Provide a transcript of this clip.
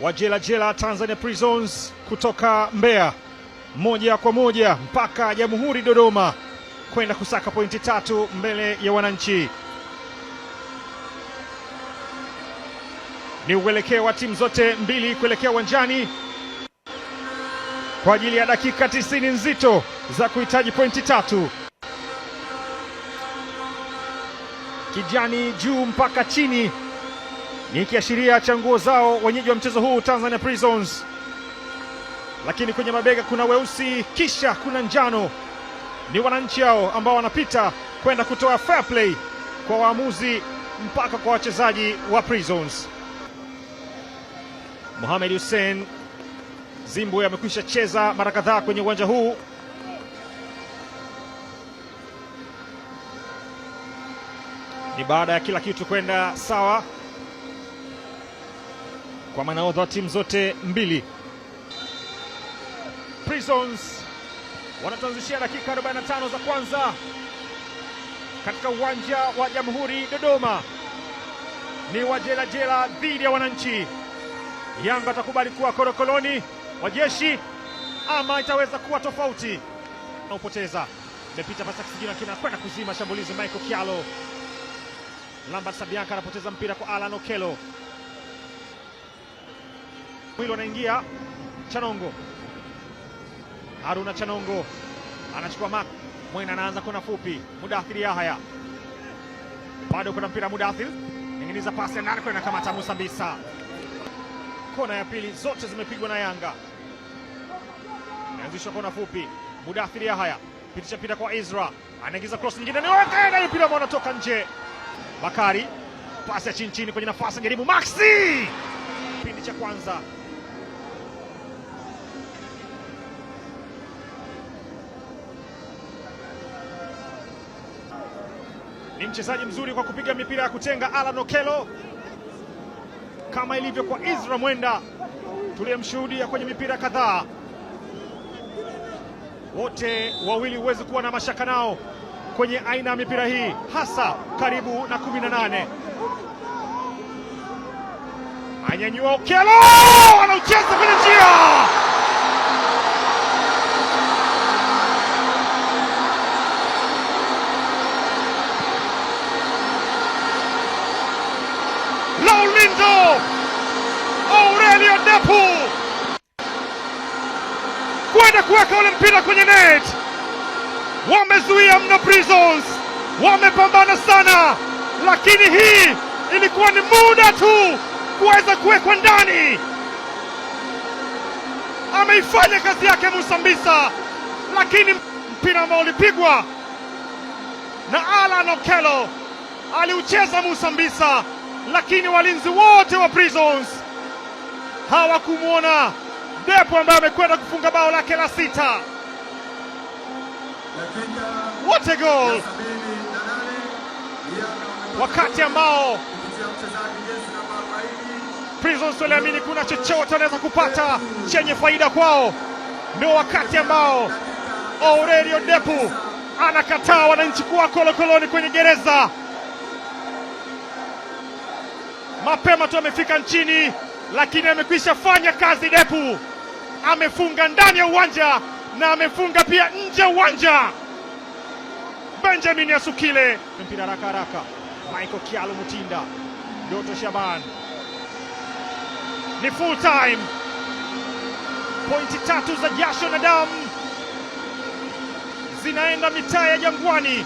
wa Jela Jela Tanzania Prisons kutoka Mbeya, moja kwa moja mpaka Jamhuri Dodoma kwenda kusaka pointi 3 mbele ya wananchi. Ni uelekeo wa timu zote mbili kuelekea uwanjani kwa ajili ya dakika 90 nzito za kuhitaji pointi 3. Kijani juu mpaka chini ni kiashiria cha nguo zao wenyeji wa mchezo huu Tanzania Prisons, lakini kwenye mabega kuna weusi kisha kuna njano. Ni wananchi hao ambao wanapita kwenda kutoa fair play kwa waamuzi mpaka kwa wachezaji wa Prisons. Mohamed Hussein Zimbwe amekwisha cheza mara kadhaa kwenye uwanja huu. Ni baada ya kila kitu kwenda sawa kwa manahodha wa timu zote mbili. Prisons wanatuanzishia dakika 45 za kwanza katika uwanja wa Jamhuri Dodoma. Ni wa Jela Jela dhidi ya wananchi. Yanga atakubali kuwa korokoloni wa jeshi ama itaweza kuwa tofauti? Na upoteza imepita pasi kijana kinakwenda kuzima shambulizi. Michael Kialo, Lambert Sabianka anapoteza mpira kwa Alan Okello. Mwilo anaingia Chanongo, Haruna Chanongo anachukua mark. Mwena anaanza kona fupi. Mudathir Yahya bado kuna mpira. Mudathir nyinginiza pasi ndani kwenda kamata Musa Mbisa. Kona ya pili zote zimepigwa na Yanga. Anaanzisha kona fupi. Mudathir Yahya pitisha mpira kwa Izra, anaingiza cross nyingine ni wake, mpira ambao unatoka nje. Bakari pasi ya chini chini kwenye nafasi ngerimu Maxi. Kipindi cha kwanza ni mchezaji mzuri kwa kupiga mipira ya kutenga Alan Okello, kama ilivyo kwa Izra Mwenda tuliyemshuhudia kwenye mipira kadhaa. Wote wawili huwezi kuwa na mashaka nao kwenye aina ya mipira hii, hasa karibu na 18. Anyanyua Okello, anaucheza kwenye njia. Laulindo Aurelio Depu kwenda kuweka ule mpira kwenye net. Wamezuia mno Prisons, wamepambana sana, lakini hii ilikuwa ni muda tu kuweza kuwekwa ndani. Ameifanya kazi yake Musa Mbisa, lakini mpira ambao ulipigwa na Alan Okello aliucheza Musa Mbisa, lakini walinzi wote wa Prisons hawakumwona Depu ambaye amekwenda kufunga bao lake la 6. What a goal! Wakati ambao Prisons waliamini kuna chochote wanaweza kupata chenye faida kwao, ndio wakati ambao Aurelio Depu anakataa wananchi kuwa kolokoloni kwenye gereza. Mapema tu amefika nchini, lakini amekwisha fanya kazi. Depu amefunga ndani ya uwanja na amefunga pia nje ya uwanja. Benjamin Yasukile, mpira haraka haraka. Michael Kialo Mutinda, Doto Shaban. Ni full time. Pointi 3 za jasho na damu zinaenda mitaa ya Jangwani.